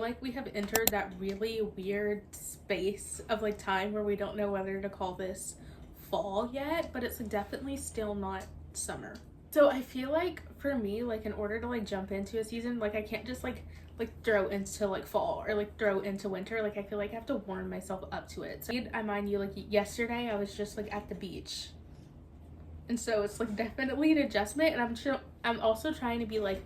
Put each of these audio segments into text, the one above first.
like we have entered that really weird space of like time where we don't know whether to call this fall yet, but it's like definitely still not summer. So I feel like for me, like in order to like jump into a season, like I can't just like throw into like fall or like throw into winter. Like I feel like I have to warm myself up to it. So I mind you, like yesterday I was just like at the beach, and so it's like definitely an adjustment. And I'm also trying to be like,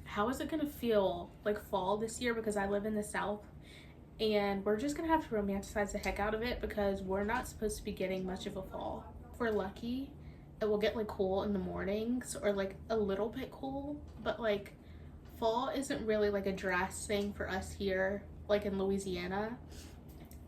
how is it gonna feel like fall this year, because I live in the South and we're just gonna have to romanticize the heck out of it because we're not supposed to be getting much of a fall. If we're lucky, it will get like cool in the mornings or like a little bit cool, but like fall isn't really like a dress thing for us here, like in Louisiana.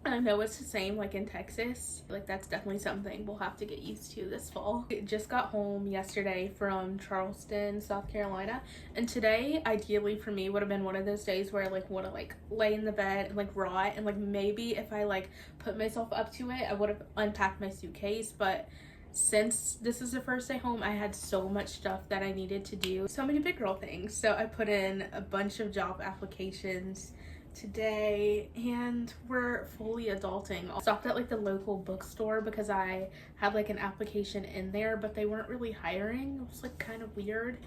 I know it's the same like in Texas. Like that's definitely something we'll have to get used to this fall. I just got home yesterday from Charleston, South Carolina, and today ideally for me would have been one of those days where I like want to like lay in the bed and like rot, and like maybe if I like put myself up to it I would have unpacked my suitcase. But since this is the first day home, I had so much stuff that I needed to do, so many big girl things. So I put in a bunch of job applications today and we're fully adulting. I stopped at like the local bookstore because I had like an application in there, but they weren't really hiring. It was like kind of weird.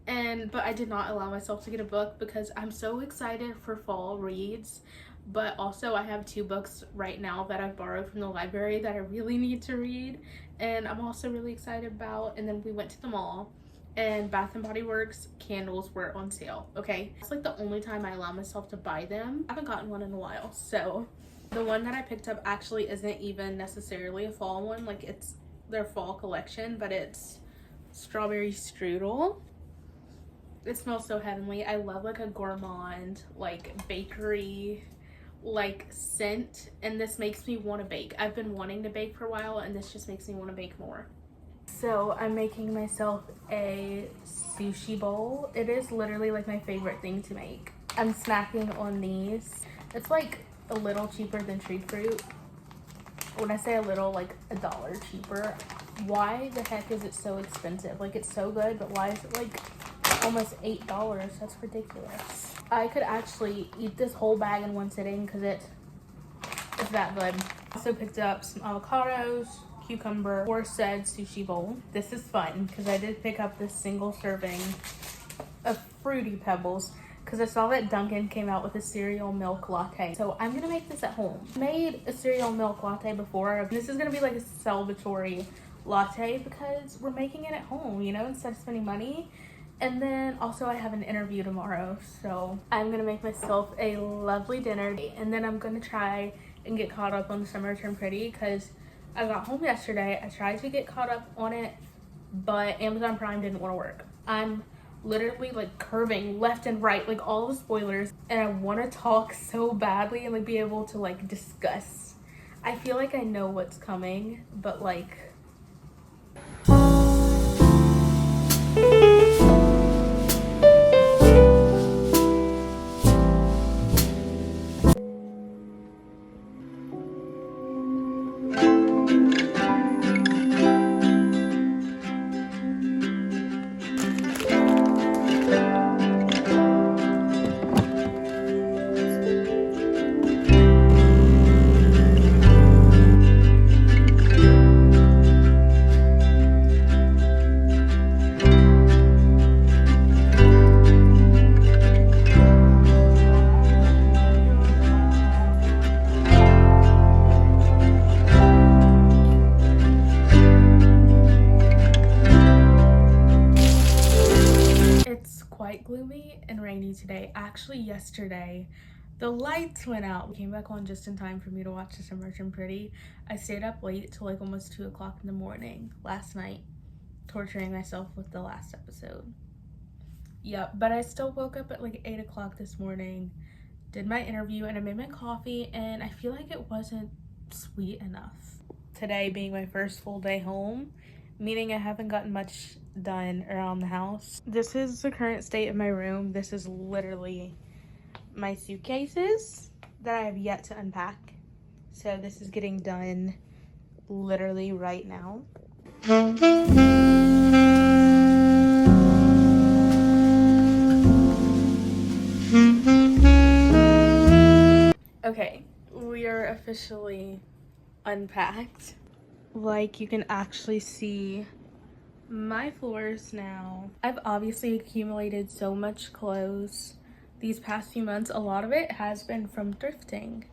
But I did not allow myself to get a book because I'm so excited for fall reads. But also I have 2 books right now that I've borrowed from the library that I really need to read, and I'm also really excited about. And then we went to the mall and Bath and Body Works candles were on sale. Okay, it's like the only time I allow myself to buy them. I haven't gotten one in a while. So the one that I picked up actually isn't even necessarily a fall one. Like it's their fall collection, but it's strawberry strudel. It smells so heavenly. I love like a gourmand, like bakery like scent, and this makes me want to bake. I've been wanting to bake for a while and this just makes me want to bake more. So I'm making myself a sushi bowl. It is literally like my favorite thing to make. I'm snacking on these. It's like a little cheaper than tree fruit. When I say a little, like $1 cheaper. Why the heck is it so expensive? Like it's so good, but why is it like almost $8? That's ridiculous. I could actually eat this whole bag in one sitting because it's that good. Also picked up some avocados, cucumber for said sushi bowl. This is fun because I did pick up this single serving of Fruity Pebbles because I saw that Dunkin' came out with a cereal milk latte. So I'm gonna make this at home. I made a cereal milk latte before. This is gonna be like a celebratory latte because we're making it at home, you know, instead of spending money. And then also I have an interview tomorrow, so I'm gonna make myself a lovely dinner, and then I'm gonna try and get caught up on the Summer Turned Pretty because I got home yesterday. I tried to get caught up on it, but Amazon Prime didn't want to work. I'm literally like curving left and right, like all the spoilers, and I want to talk so badly and like be able to like discuss. I feel like I know what's coming, but like gloomy and rainy today. Actually yesterday the lights went out. We came back on just in time for me to watch the Summer Turned Pretty. I stayed up late till like almost 2 o'clock in the morning last night, torturing myself with the last episode. Yep, but I still woke up at like 8 o'clock this morning, did my interview, and I made my coffee, and I feel like it wasn't sweet enough. Today being my first full day home, meaning I haven't gotten much done around the house. This is the current state of my room. This is literally my suitcases that I have yet to unpack. So this is getting done literally right now. Okay, we are officially unpacked. Like, you can actually see my floors now. I've obviously accumulated so much clothes these past few months. A lot of it has been from thrifting,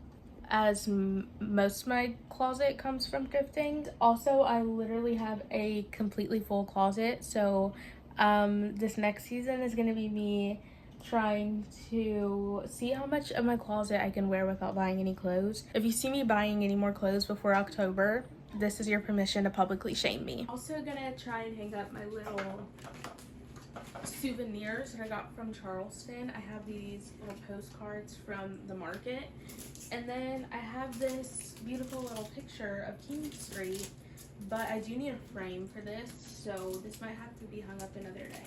as most of my closet comes from thrifting. Also, I literally have a completely full closet, so this next season is going to be me trying to see how much of my closet I can wear without buying any clothes. If you see me buying any more clothes before October, this is your permission to publicly shame me. Also gonna try and hang up my little souvenirs that I got from Charleston. I have these little postcards from the market, and then I have this beautiful little picture of King Street, but I do need a frame for this, so this might have to be hung up another day.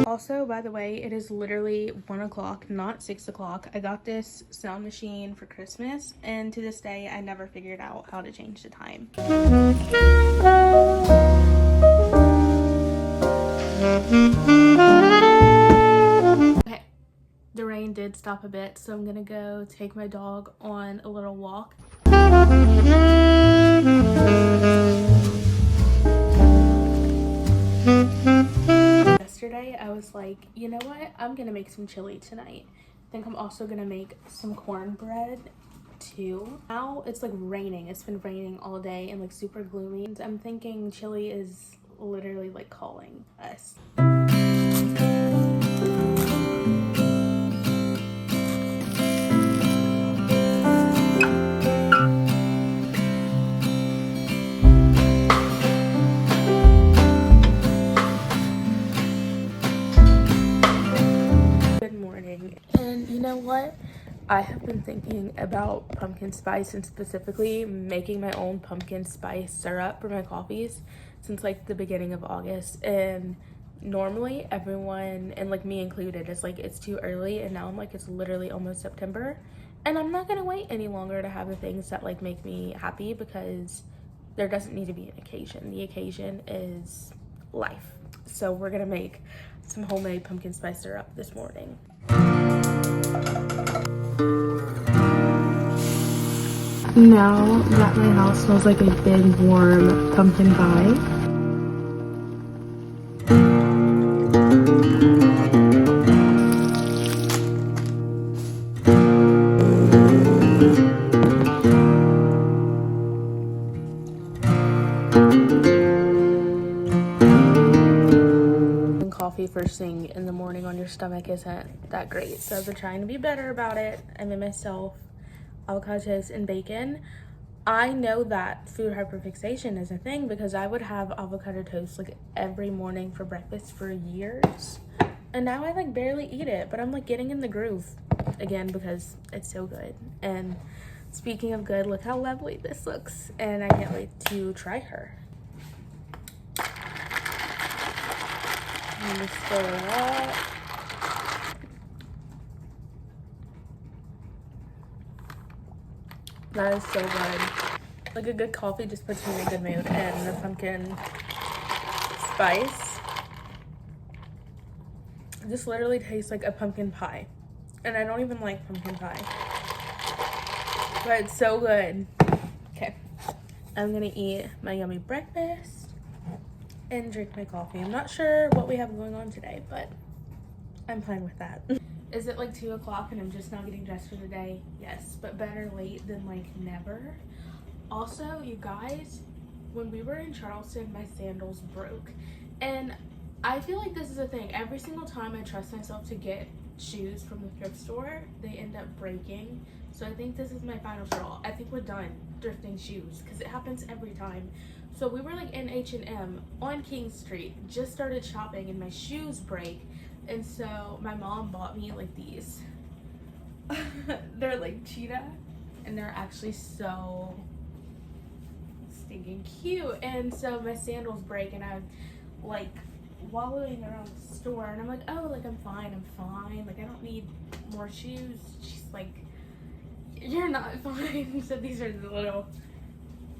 Also, by the way, it is literally 1 o'clock, not 6 o'clock. I got this sound machine for Christmas, and to this day, I never figured out how to change the time. Okay, the rain did stop a bit, so I'm gonna go take my dog on a little walk. Yesterday, I was like, you know what? I'm gonna make some chili tonight. I think I'm also gonna make some cornbread too. Now it's like raining. It's been raining all day and like super gloomy. I'm thinking chili is literally like calling us. Good morning. And you know what? I have been thinking about pumpkin spice and specifically making my own pumpkin spice syrup for my coffees since like the beginning of August. And normally everyone, and like me included, is like it's too early, and now I'm like it's literally almost September, and I'm not gonna wait any longer to have the things that like make me happy, because there doesn't need to be an occasion. The occasion is life. So we're gonna make some homemade pumpkin spice syrup this morning. Now that my house smells like a big warm pumpkin pie, coffee first thing in the morning on your stomach isn't that great, so I've been trying to be better about it. I made myself avocado toast and bacon. I know that food hyperfixation is a thing because I would have avocado toast like every morning for breakfast for years, and now I like barely eat it, but I'm like getting in the groove again because it's so good. And speaking of good, look how lovely this looks, and I can't wait to try her. Let me stir it up. That is so good. Like a good coffee just puts you in a good mood, and the pumpkin spice just literally tastes like a pumpkin pie. And I don't even like pumpkin pie, but it's so good. Okay, I'm gonna eat my yummy breakfast and drink my coffee. I'm not sure what we have going on today, but I'm fine with that. Is it like 2 o'clock and I'm just now getting dressed for the day? Yes, but better late than like never. Also, you guys, when we were in Charleston, my sandals broke. And I feel like this is a thing. Every single time I trust myself to get shoes from the thrift store, they end up breaking. So I think this is my final straw. I think we're done thrifting shoes because it happens every time. So we were like in H&M on King Street, just started shopping, and my shoes break. And so my mom bought me like these. They're like cheetah, and they're actually so stinking cute. And so my sandals break, and I'm like wallowing around the store, and I'm like, oh, like I'm fine, like I don't need more shoes. She's like, you're not fine. So these are the little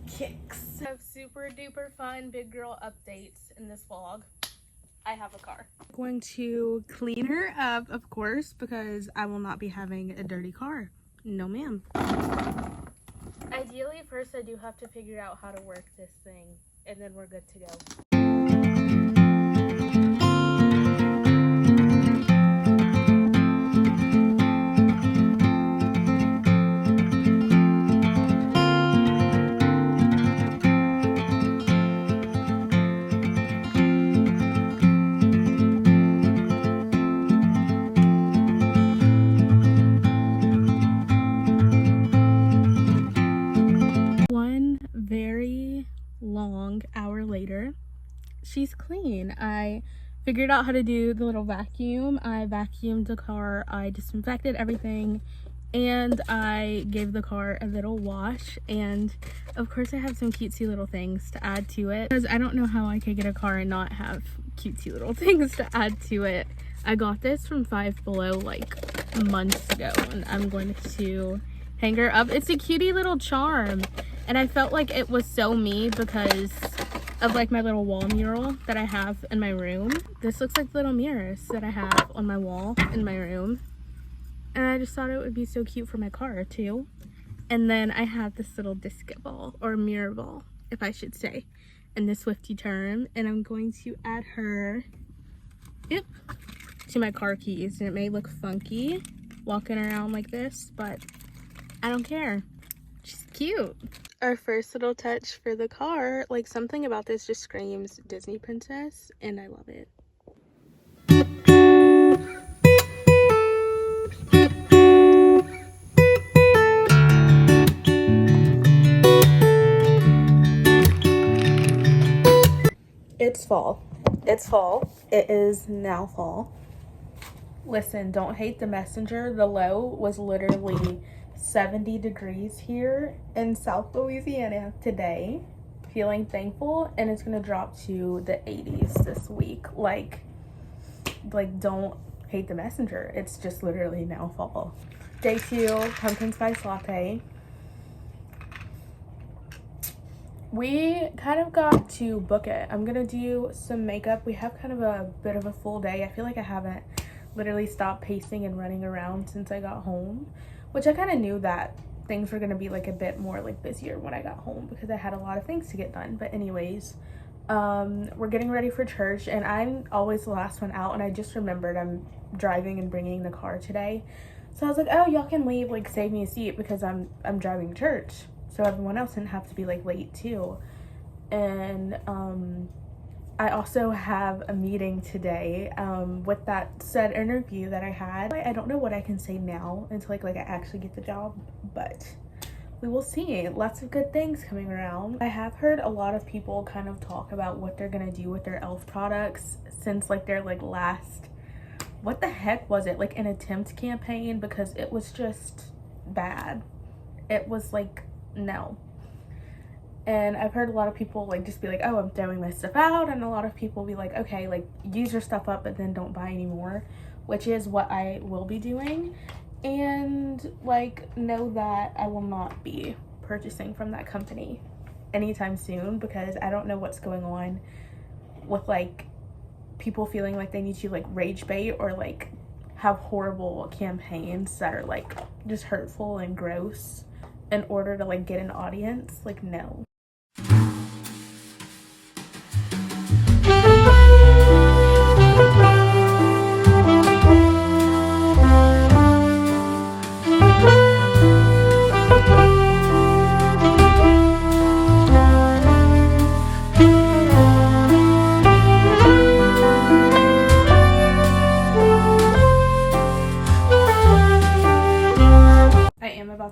kicks. I have super duper fun big girl updates in this vlog. I have a car. I'm going to clean her up, of course, because I will not be having a dirty car. No, ma'am. Ideally, first I do have to figure out how to work this thing, and then we're good to go. One very long hour later, she's clean. I figured out how to do the little vacuum. I vacuumed the car, I disinfected everything, and I gave the car a little wash. And of course I have some cutesy little things to add to it, because I don't know how I could get a car and not have cutesy little things to add to it. I got this from Five Below like months ago, and I'm going to hang her up. It's a cutie little charm, and I felt like it was so me because of like my little wall mural that I have in my room. This looks like little mirrors that I have on my wall in my room, and I just thought it would be so cute for my car too. And then I have this little disc ball, or mirror ball if I should say, in the Swifty term, and I'm going to add her to my car keys. And it may look funky walking around like this, but I don't care. She's cute. Our first little touch for the car, like something about this just screams Disney princess, and I love it. It's fall. It's fall. It is now fall. Listen, don't hate the messenger. The low was literally 70 degrees here in South Louisiana today. Feeling thankful, and it's gonna drop to the 80s this week. Like don't hate the messenger. It's just literally now fall. Day 2, pumpkin spice latte. We kind of got to book it. I'm gonna do some makeup. We have kind of a bit of a full day. I feel like I haven't literally stopped pacing and running around since I got home, which I kind of knew that things were gonna be like a bit more like busier when I got home because I had a lot of things to get done. But anyways, we're getting ready for church, and I'm always the last one out, and I just remembered I'm driving and bringing the car today. So I was like, oh, y'all can leave, like save me a seat because I'm driving to church, so everyone else didn't have to be like late too. And I also have a meeting today with that said interview that I had. I don't know what I can say now until like I actually get the job, but we will see. Lots of good things coming around. I have heard a lot of people kind of talk about what they're gonna do with their e.l.f. products since like their like last, what the heck was it, like an attempt campaign, because it was just bad. It was like, no. And I've heard a lot of people like just be like, oh, I'm throwing my stuff out, and a lot of people be like, okay, like use your stuff up but then don't buy anymore, which is what I will be doing. And like know that I will not be purchasing from that company anytime soon, because I don't know what's going on with like people feeling like they need to like rage bait or like have horrible campaigns that are like just hurtful and gross in order to like get an audience. Like, no.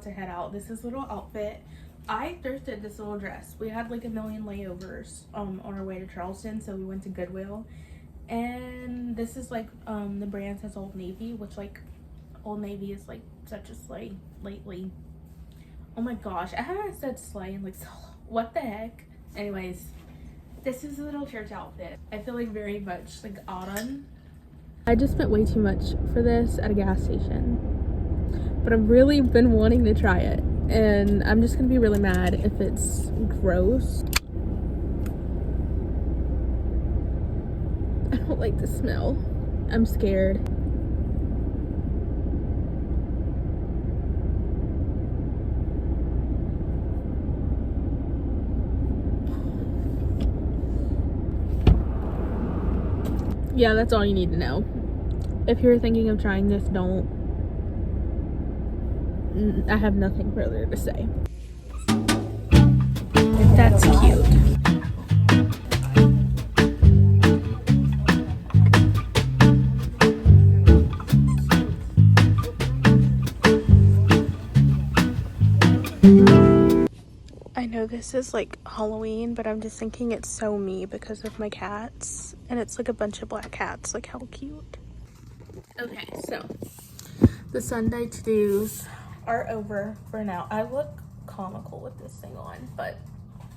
To head out. This is little outfit. I thrifted this little dress. We had like a million layovers on our way to Charleston, so we went to Goodwill, and this is like the brand says Old Navy, which like Old Navy is like such a slay lately. Oh my gosh, I haven't said slay in like so long. What the heck. Anyways, this is a little church outfit. I feel like very much like autumn. I just spent way too much for this at a gas station, but I've really been wanting to try it, and I'm just gonna be really mad if it's gross. I don't like the smell. I'm scared. Yeah, that's all you need to know. If you're thinking of trying this, don't. I have nothing further to say. That's cute. I know this is like Halloween, but I'm just thinking it's so me because of my cats. And it's like a bunch of black cats. Like, how cute. Okay, so the Sunday to-dos are over for now. I look comical with this thing on, but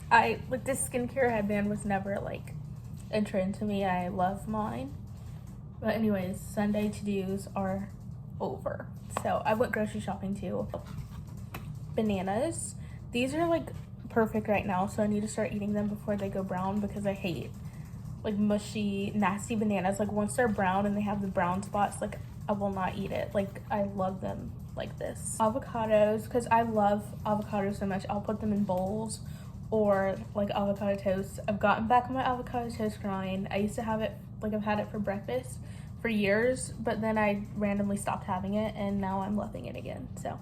like this skincare headband was never like a trend to me. I love mine. But anyways, Sunday to-dos are over. So I went grocery shopping too. Bananas. These are like perfect right now, so I need to start eating them before they go brown because I hate like mushy, nasty bananas. Like once they're brown and they have the brown spots, like I will not eat it. Like I love them like this. Avocados, because I love avocados so much. I'll put them in bowls or like avocado toast. I've gotten back on my avocado toast grind. I used to have it, like I've had it for breakfast for years, but then I randomly stopped having it and now I'm loving it again. So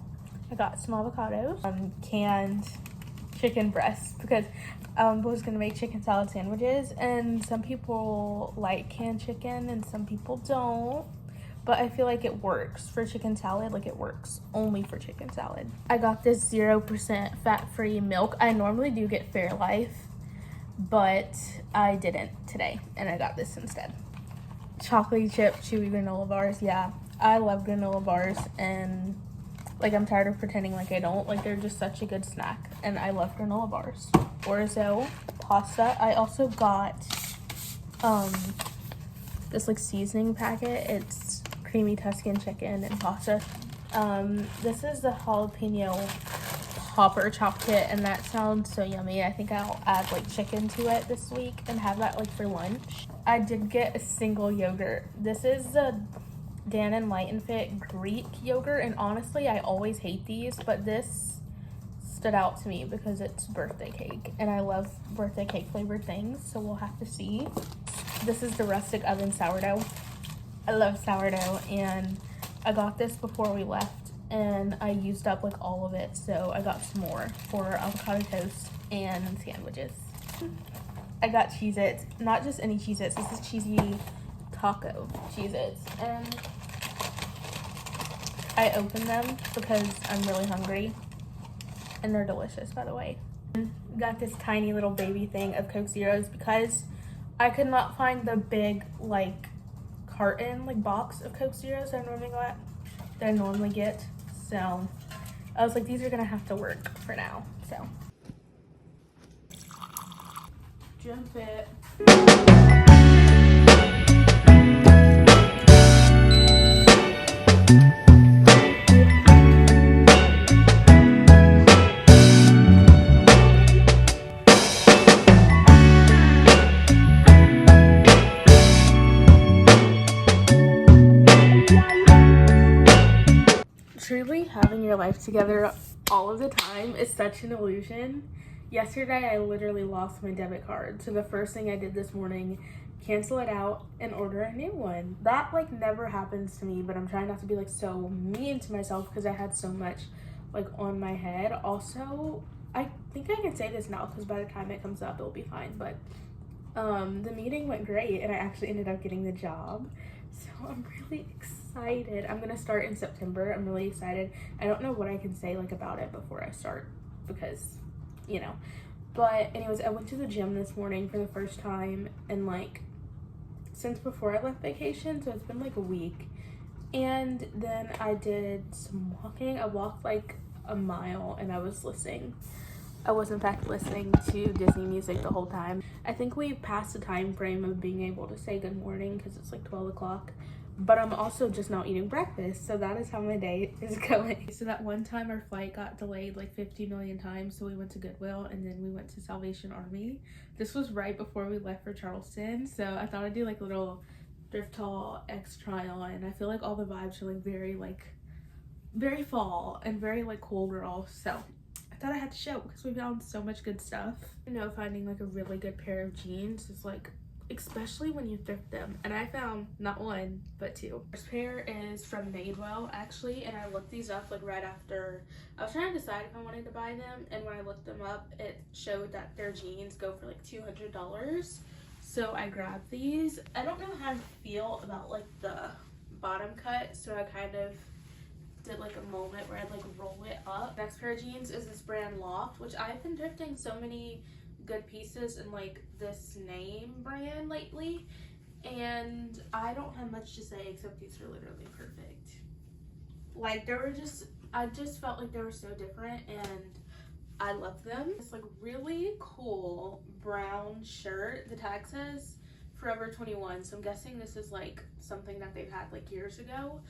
I got some avocados, canned chicken breasts because I was gonna make chicken salad sandwiches, and some people like canned chicken and some people don't, but I feel like it works for chicken salad. Like it works only for chicken salad. I got this 0% fat-free milk. I normally do get Fairlife, but I didn't today and I got this instead. Chocolate chip chewy granola bars. Yeah, I love granola bars, and like I'm tired of pretending like I don't. Like they're just such a good snack, and I love granola bars. Orzo pasta. I also got this like seasoning packet. It's creamy Tuscan chicken and pasta. This is the jalapeno popper chop kit, and that sounds so yummy. I think I'll add like chicken to it this week and have that like for lunch. I did get a single yogurt. This is the Dannon Light and Fit Greek yogurt, and honestly I always hate these, but this stood out to me because it's birthday cake and I love birthday cake flavored things, so we'll have to see. This is the rustic oven sourdough. I love sourdough, and I got this before we left and I used up like all of it, so I got some more for avocado toast and sandwiches. I got Cheez-Its, not just any Cheez-Its, this is cheesy taco Cheez-Its, and I opened them because I'm really hungry, and they're delicious, by the way. Got this tiny little baby thing of Coke Zeros because I could not find the big like carton, like box of Coke Zeros that I normally get. So I was like, these are gonna have to work for now. So jump it. Truly having your life together all of the time is such an illusion. Yesterday, I literally lost my debit card. So the first thing I did this morning, cancel it out and order a new one. That like never happens to me, but I'm trying not to be like so mean to myself because I had so much like on my head. Also, I think I can say this now because by the time it comes up, it'll be fine. But the meeting went great and I actually ended up getting the job. So I'm really excited. I'm gonna start in September. I'm really excited. I don't know what I can say like about it before I start because, you know. But anyways, I went to the gym this morning for the first time and like since before I left vacation, so it's been like a week. And then I did some walking. I walked like a mile and I was listening. I was in fact listening to Disney music the whole time. I think we passed the time frame of being able to say good morning because it's like 12 o'clock. But I'm also just not eating breakfast, so that is how my day is going. So that one time our flight got delayed like 50 million times, so we went to Goodwill and then we went to Salvation Army. This was right before we left for Charleston, so I thought I'd do like a little thrift haul X try on, and I feel like all the vibes are like very fall and very like cool girl. So I thought I had to show because we found so much good stuff. You know, finding like a really good pair of jeans is like, especially when you thrift them, and I found not one but two. This pair is from Madewell actually, and I looked these up like right after I was trying to decide if I wanted to buy them, and when I looked them up it showed that their jeans go for like $200, so I grabbed these. I don't know how I feel about like the bottom cut, so I kind of did like a moment where I'd like roll it up. Next pair of jeans is this brand Loft, which I've been thrifting so many good pieces in like this name brand lately, and I don't have much to say except these are literally perfect. Like they were just, I just felt like they were so different and I love them. It's like really cool brown shirt. The tag says Forever 21, so I'm guessing this is like something that they've had like years ago.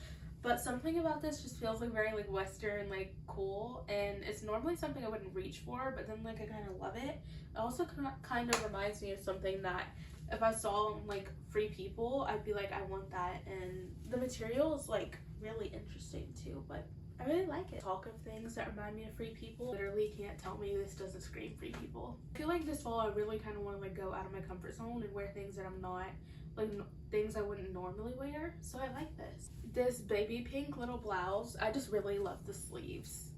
But something about this just feels like very like Western, like cool, and it's normally something I wouldn't reach for, but then like I kind of love it. It also kind of reminds me of something that if I saw on like Free People, I'd be like, I want that. And the material is like really interesting too, but I really like it. Talk of things that remind me of Free People. Literally can't tell me this doesn't scream Free People. I feel like this fall I really kind of want to like go out of my comfort zone and wear things that I'm not like things I wouldn't normally wear, so I like this. This baby pink little blouse, I just really love the sleeves.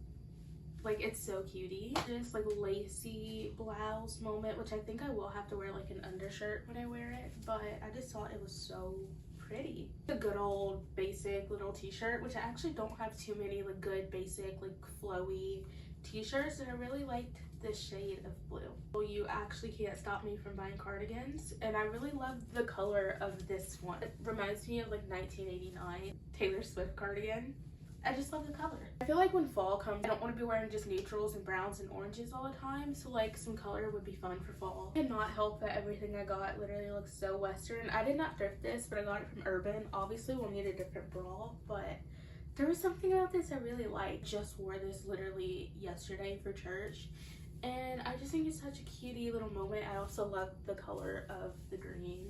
Like it's so cutie. This like lacy blouse moment, which I think I will have to wear like an undershirt when I wear it, but I just thought it was so pretty. A good old basic little t-shirt, which I actually don't have too many like good basic like flowy t-shirts, and I really liked this shade of blue. Well, you actually can't stop me from buying cardigans, and I really love the color of this one. It reminds me of like 1989 Taylor Swift cardigan. I just love the color. I feel like when fall comes, I don't want to be wearing just neutrals and browns and oranges all the time, so like some color would be fun for fall. I cannot help that everything I got literally looks so Western. I did not thrift this, but I got it from Urban. Obviously we'll need a different bra, but there was something about this I really liked. Just wore this literally yesterday for church, and I just think it's such a cutie little moment. I also love the color of the green.